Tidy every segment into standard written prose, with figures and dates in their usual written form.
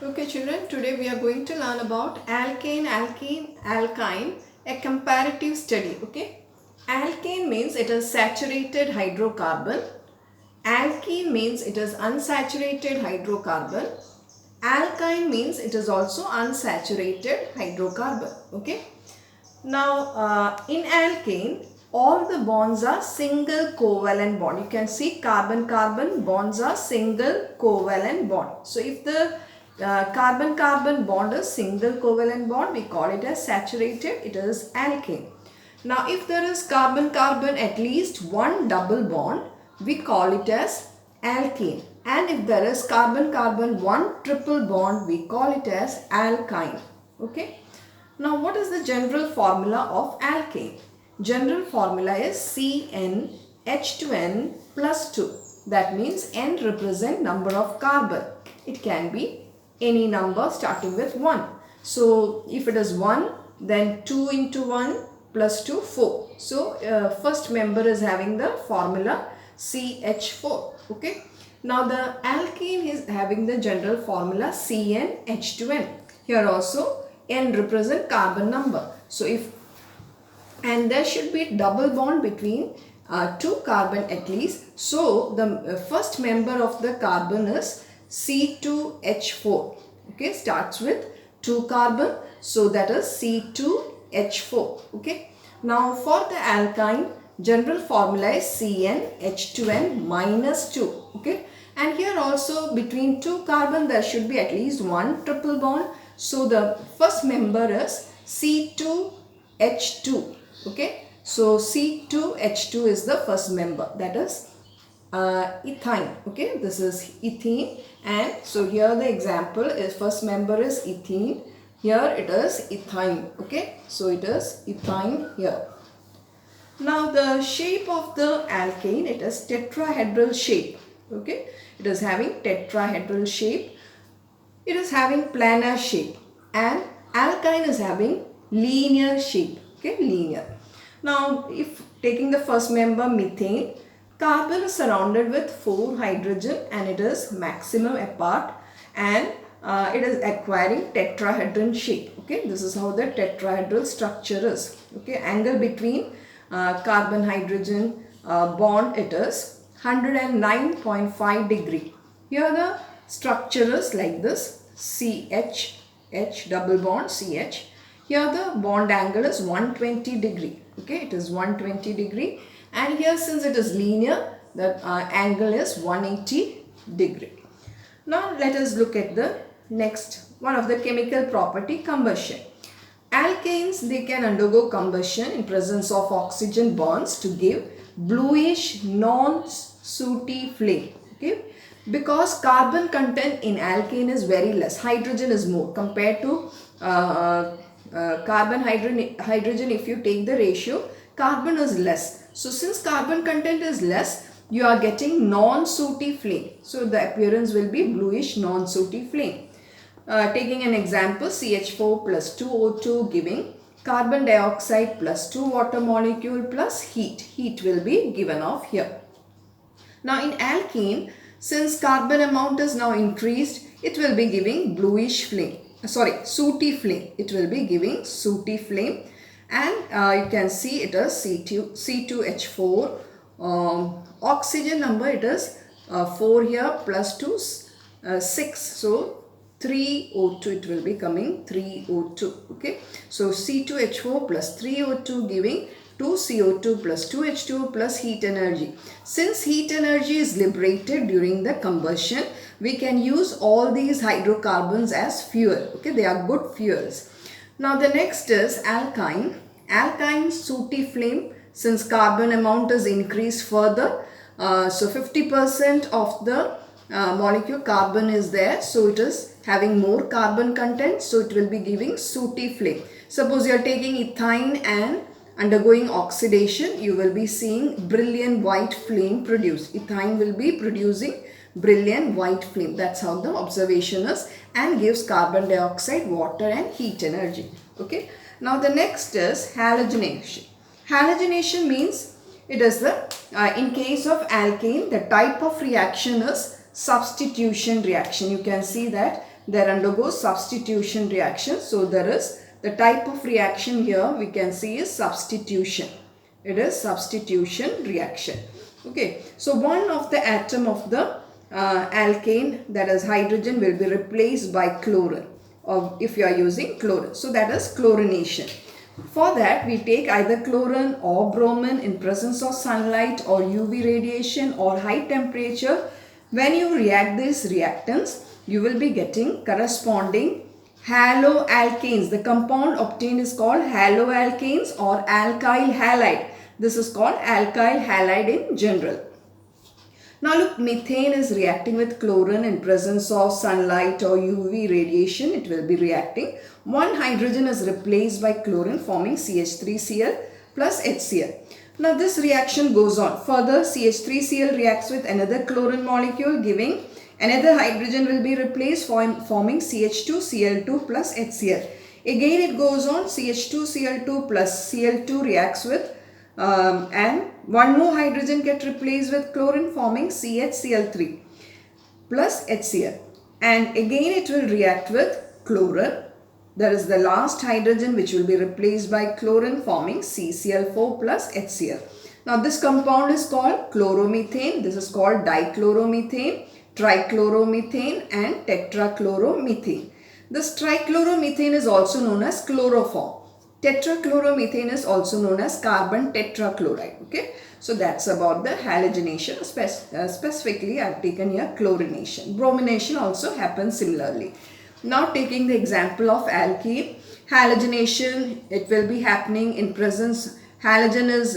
Okay children, today we are going to learn about alkane, alkene, alkyne, a comparative study. Okay, alkane means it is saturated hydrocarbon, alkene means it is unsaturated hydrocarbon, alkyne means it is also unsaturated hydrocarbon. Okay, now in alkane all the bonds are single covalent bond. You can see carbon-carbon bonds are single covalent bond. So if the carbon-carbon bond is single covalent bond, we call it as saturated, it is alkane. Now if there is carbon-carbon at least one double bond, we call it as alkene. And if there is carbon-carbon one triple bond, we call it as alkyne. Okay. Now what is the general formula of alkane? General formula is CnH2n plus 2. That means N represent number of carbon. It can be any number starting with 1. So if it is 1, then 2 into 1 plus 2, 4. So first member is having the formula CH4. Okay. Now the alkene is having the general formula CnH2n. Here also N represent carbon number. So if, and there should be double bond between two carbon at least. So the first member of the carbon is C2H4. Okay, starts with 2 carbon. So that is C2H4. Okay. Now for the alkyne, general formula is CnH2n minus 2. Okay. And here also between 2 carbon there should be at least one triple bond. So the first member is C2H2. Okay. So C2H2 is the first member, that is ethine. Okay. This is ethene, and so here the example is first member is ethene. Here it is ethine. Okay. So it is ethine here. Now the shape of the alkane, it is tetrahedral shape. Okay. It is having tetrahedral shape. It is having planar shape, and alkyne is having linear shape. Okay, linear. Now if taking the first member methane, carbon is surrounded with 4 hydrogen and it is maximum apart, and it is acquiring tetrahedron shape. Okay, this is how the tetrahedral structure is. Okay, angle between carbon hydrogen bond, it is 109.5 degree. Here the structure is like this, CH, H double bond CH. Here the bond angle is 120 degree. Okay, it is 120 degree, and here since it is linear, the angle is 180 degree. Now let us look at the next one of the chemical property, combustion. Alkanes, they can undergo combustion in presence of oxygen bonds to give bluish non-sooty flame. Okay, because carbon content in alkane is very less, hydrogen is more compared to carbon hydrogen. If you take the ratio, carbon is less. So since carbon content is less, you are getting non-sooty flame. So the appearance will be bluish non-sooty flame. Taking an example, CH4 plus 2O2 giving carbon dioxide plus 2 water molecule plus heat. Heat will be given off here. Now in alkene, since carbon amount is now increased, it will be giving bluish flame. Sooty flame. It will be giving sooty flame, and you can see it is C2H4. Oxygen number, it is 4 here plus 2, 6. So 3O2, it will be coming 3O2. Okay. So C2H4 plus 3O2 giving 2CO2 plus 2H2O plus heat energy. Since heat energy is liberated during the combustion, we can use all these hydrocarbons as fuel. Okay, they are good fuels. Now the next is alkyne. Alkyne sooty flame, since carbon amount is increased further. So 50% of the molecule carbon is there. So it is having more carbon content. So it will be giving sooty flame. Suppose you are taking ethine and undergoing oxidation, you will be seeing brilliant white flame produced. Ethine will be producing brilliant white flame. That's how the observation is, and gives carbon dioxide, water and heat energy. Okay. Now the next is halogenation. Halogenation means it is the, in case of alkane, the type of reaction is substitution reaction. You can see that there undergoes substitution reaction. So there is the type of reaction here we can see is substitution. It is substitution reaction. Okay, so one of the atom of the alkane, that is hydrogen, will be replaced by chlorine, or if you are using chlorine. So that is chlorination. For that we take either chlorine or bromine in presence of sunlight or UV radiation or high temperature. When you react these reactants, you will be getting corresponding haloalkanes. The compound obtained is called haloalkanes or alkyl halide. This is called alkyl halide in general. Now look, methane is reacting with chlorine in presence of sunlight or UV radiation. It will be reacting. One hydrogen is replaced by chlorine, forming CH3Cl plus HCl. Now this reaction goes on. Further, CH3Cl reacts with another chlorine molecule, giving another hydrogen will be replaced, forming CH2Cl2 plus HCl. Again it goes on. CH2Cl2 plus Cl2 reacts with and one more hydrogen get replaced with chlorine, forming CHCl3 plus HCl. And again it will react with chlorine. There is the last hydrogen which will be replaced by chlorine, forming CCl4 plus HCl. Now this compound is called chloromethane. This is called dichloromethane, trichloromethane and tetrachloromethane. This trichloromethane is also known as chloroform. Tetrachloromethane is also known as carbon tetrachloride. Okay, so that's about the halogenation. Specifically, I have taken here chlorination. Bromination also happens similarly. Now taking the example of alkene, halogenation, it will be happening in presence. Halogen is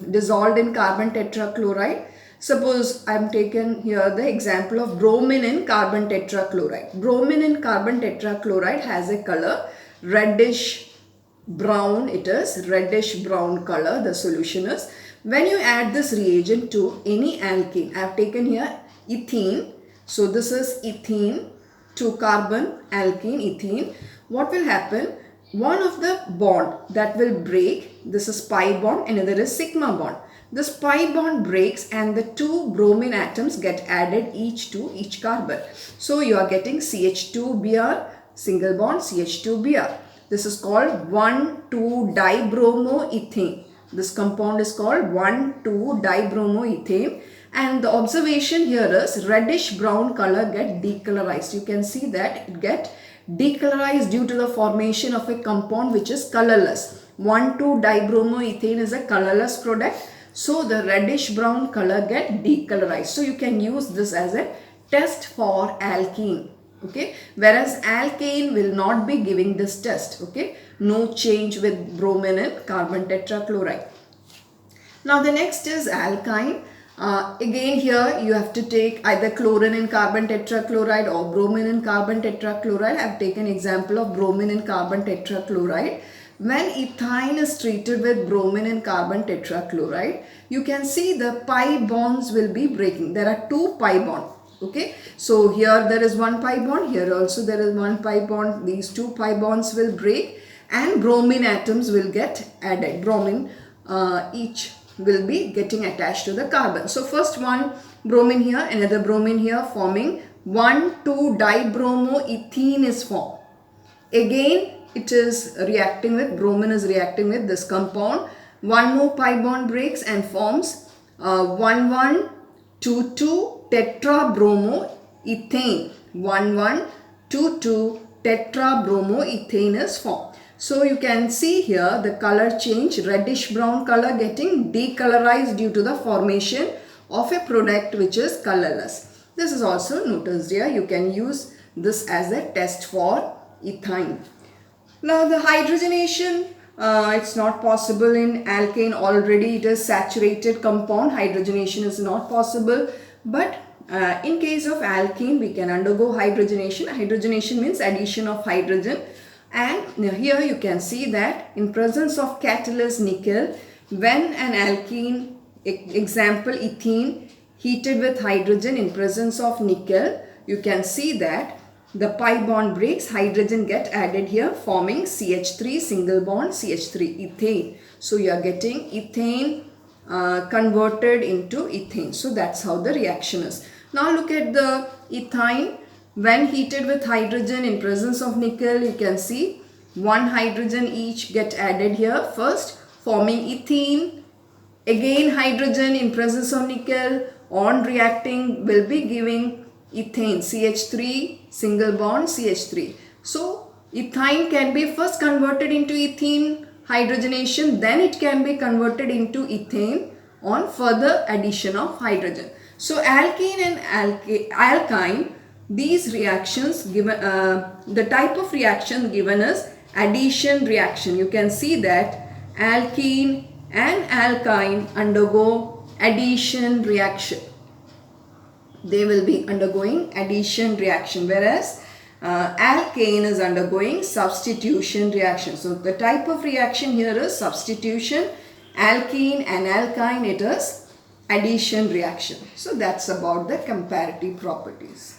dissolved in carbon tetrachloride. Suppose I am taken here the example of bromine in carbon tetrachloride. Bromine in carbon tetrachloride has a color reddish brown. It is reddish brown color the solution is. When you add this reagent to any alkene, I have taken here ethene. So this is ethene, 2 carbon alkene ethene. What will happen? One of the bond that will break, this is pi bond, another is sigma bond. This pi bond breaks and the 2 bromine atoms get added each to each carbon. So you are getting CH2Br, single bond CH2Br. This is called 1,2-dibromoethane. This compound is called 1,2-dibromoethane. And the observation here is reddish brown color get decolorized. You can see that it get decolorized due to the formation of a compound which is colorless. 1,2-dibromoethane is a colorless product. So the reddish brown color get decolorized. So you can use this as a test for alkene. Okay, whereas alkane will not be giving this test. Okay, no change with bromine and carbon tetrachloride. Now the next is alkyne. Again here you have to take either chlorine and carbon tetrachloride or bromine and carbon tetrachloride. I have taken example of bromine and carbon tetrachloride. When ethyne is treated with bromine and carbon tetrachloride, you can see the pi bonds will be breaking. There are 2 pi bonds. Okay, so here there is 1 pi bond, here also there is 1 pi bond. These 2 pi bonds will break and bromine atoms will get added. Bromine each will be getting attached to the carbon. So first one bromine here, another bromine here, forming 1,2-dibromoethene is formed. Again it is reacting with, bromine is reacting with this compound. 1 more pi bond breaks and forms 1,1,2,2 tetrabromoethane. 1,1,2,2 tetrabromoethane is formed. So you can see here the color change, reddish brown color getting decolorized due to the formation of a product which is colorless. This is also noticed here. You can use this as a test for ethyne. Now the hydrogenation, it's not possible in alkane. Already it is saturated compound. Hydrogenation is not possible. But in case of alkene, we can undergo hydrogenation. Hydrogenation means addition of hydrogen. And here you can see that in presence of catalyst nickel, when an alkene, example ethene, heated with hydrogen in presence of nickel, you can see that the pi bond breaks, hydrogen get added here, forming CH3 single bond CH3 ethane. So you are getting ethane converted into ethane. So that's how the reaction is. Now look at the ethyne. When heated with hydrogen in presence of nickel, you can see one hydrogen each get added here first, forming ethene. Again hydrogen in presence of nickel on reacting will be giving ethane, CH3, single bond CH3. So ethane can be first converted into ethene hydrogenation, then it can be converted into ethane on further addition of hydrogen. So alkene and alkyne, these reactions given, the type of reaction given as addition reaction. You can see that alkene and alkyne undergo addition reaction. They will be undergoing addition reaction, whereas alkane is undergoing substitution reaction. So the type of reaction here is substitution. Alkene and alkyne, it is addition reaction. So that's about the comparative properties.